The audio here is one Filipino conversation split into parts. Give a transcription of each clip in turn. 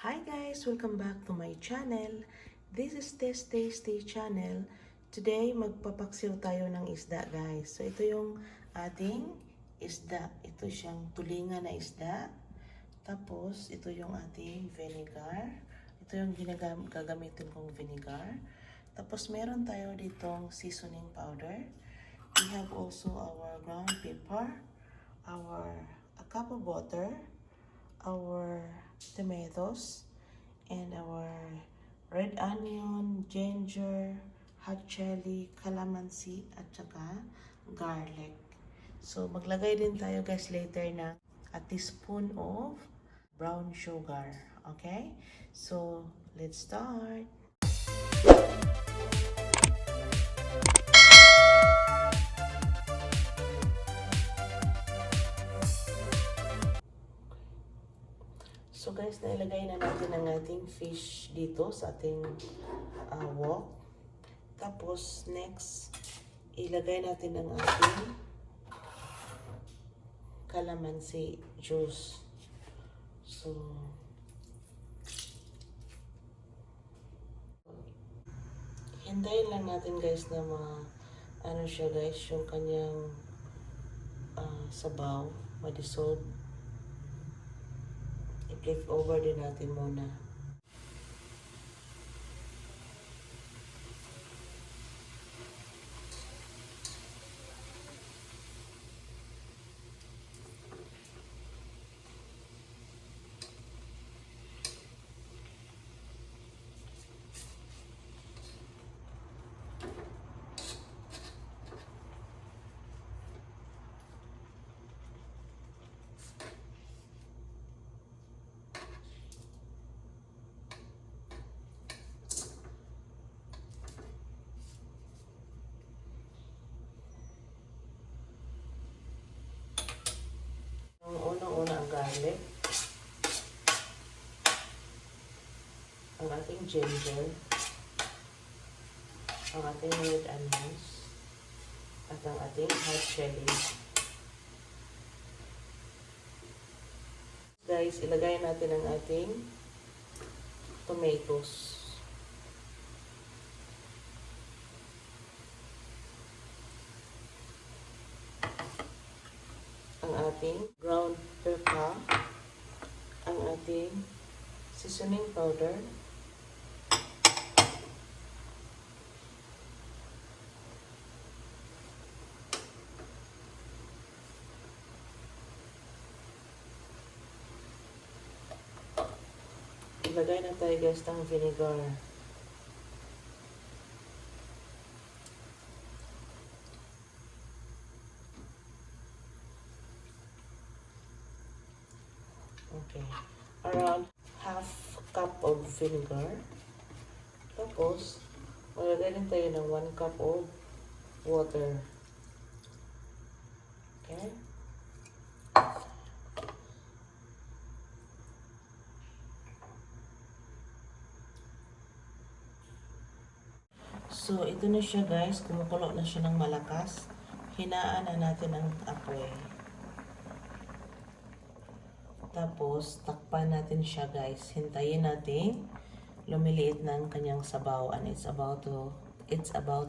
Hi guys! Welcome back to my channel. This is Tasty channel. Today, magpapaksiw tayo ng isda guys. So, ito yung ating isda. Ito siyang tulingan na isda. Tapos, ito yung ating vinegar. Ito yung gagamitin kong vinegar. Tapos, meron tayo ditong seasoning powder. We have also our ground pepper, a cup of water, our tomatoes, and our red onion, ginger, hot chili, calamansi, at saka garlic. So, maglagay din tayo guys later na a teaspoon of brown sugar. Okay? So, let's start. So guys, nailagay na natin ang ating fish dito sa ating wok. Tapos next, ilagay natin ang ating calamansi juice. So, hintayin lang natin guys na ano siya guys, yung kanyang sabaw, ma-dissolve. I-flip over din natin muna. Unang-una ang garlic, ang ating ginger, ang ating red onions, at ang ating hot chili. Guys, ilagay natin ang ating tomatoes. Ang ating ground pepper, ang ating seasoning powder, ilagay na tayo guys ng vinegar. Okay. Around half cup of vinegar. Tapos, maglalagay din tayo ng 1 cup of water. Okay? So, ito na siya guys. Kumukulo na siya ng malakas. Hinaan na natin ang apoy. Tapos, takpan natin siya guys. Hintayin natin lumiliit ng kanyang sabaw and it's about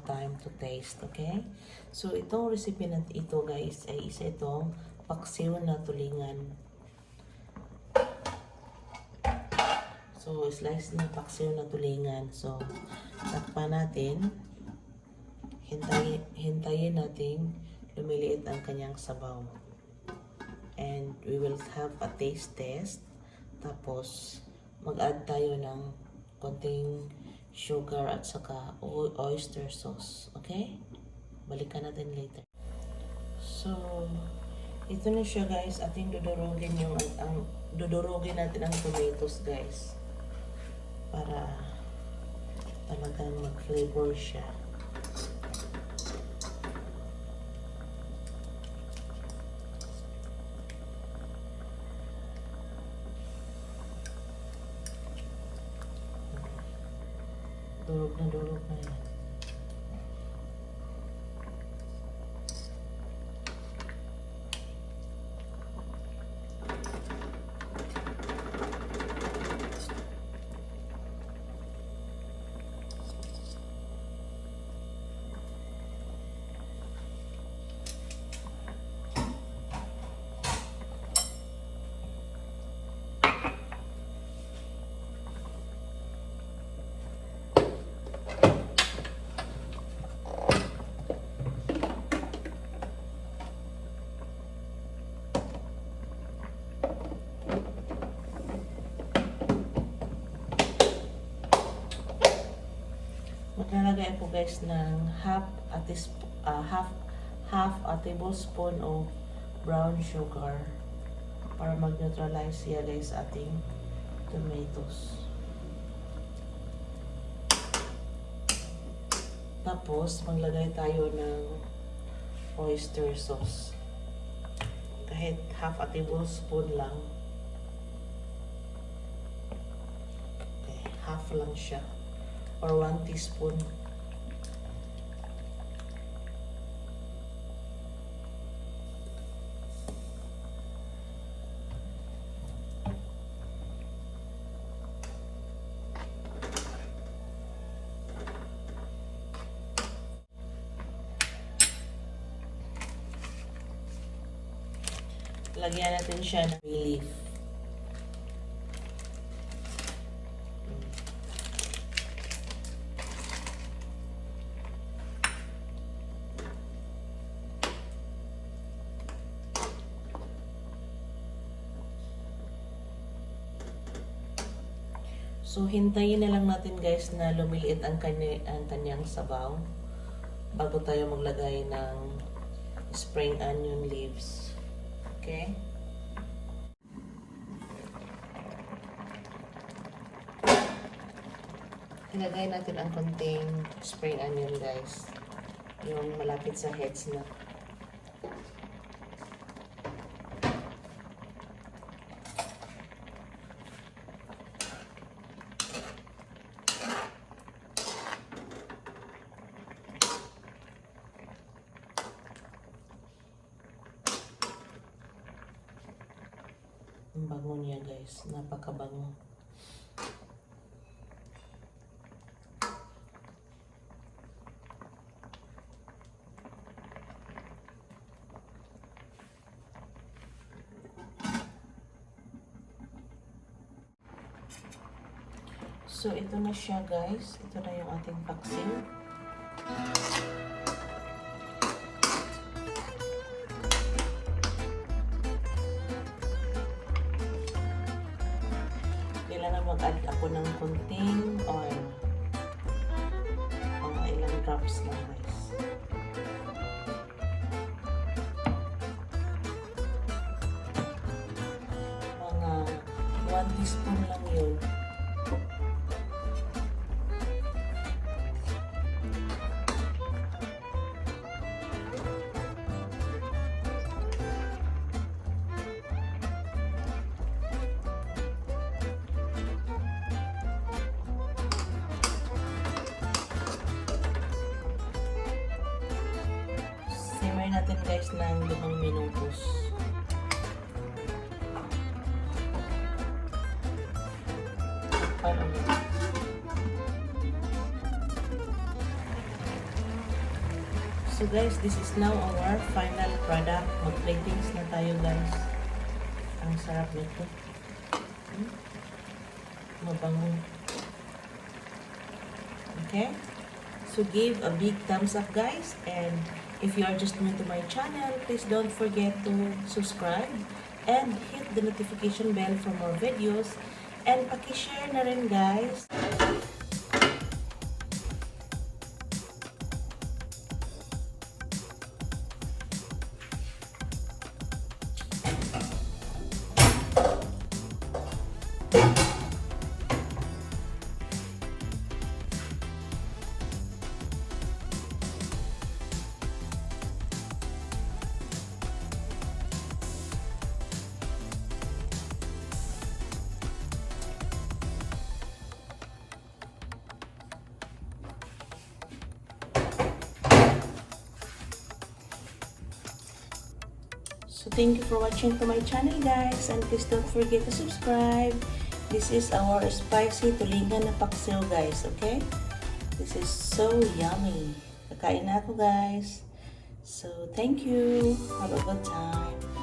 time to taste, okay? So, itong recipe na ito guys ay isa itong paksiw na tulingan. So, slice na paksiw na tulingan. So, takpan natin. Hintayin natin lumiliit ang kanyang sabaw. And we will have a taste test. Tapos, mag-add tayo ng konting sugar at saka oyster sauce. Okay? Balikan natin later. So, ito na siya guys. Ating dudurugin natin ang tomatoes guys. Para talagang mag-flavor siya. Durog na yan. Maglalagay ako guys ng half a tablespoon of brown sugar para mag-neutralize siya guys ating tomatoes. Tapos maglagay tayo ng oyster sauce. Kahit half a tablespoon lang. Okay, half lang siya. Or 1 teaspoon. Lagyan natin siya ng bay leaf. So, hintayin na lang natin guys na lumiliit ang kanyang sabaw bago tayo maglagay ng spring onion leaves. Okay? Ilagay natin ang konting spring onion guys. Yung malapit sa heads na. Ang bango niya guys, napakabango. So ito na siya guys, ito na yung ating paksiw. Mag-add ako ng konting oil. Mga ilang drops lang guys. Mga 1 teaspoon lang yun. Simmer natin guys ng 5 minutos. So guys, this is now our final product. Mag-platings na tayo guys. Ang sarap nito. Mabango. Okay? So give a big thumbs up guys, and if you are just new to my channel, please don't forget to subscribe and hit the notification bell for more videos, and paki-share na rin guys. So thank you for watching to my channel guys, and please don't forget to subscribe. This is our spicy tulingan na paksiw guys, okay? This is so yummy. Kakain na ako guys. So thank you. Have a good time.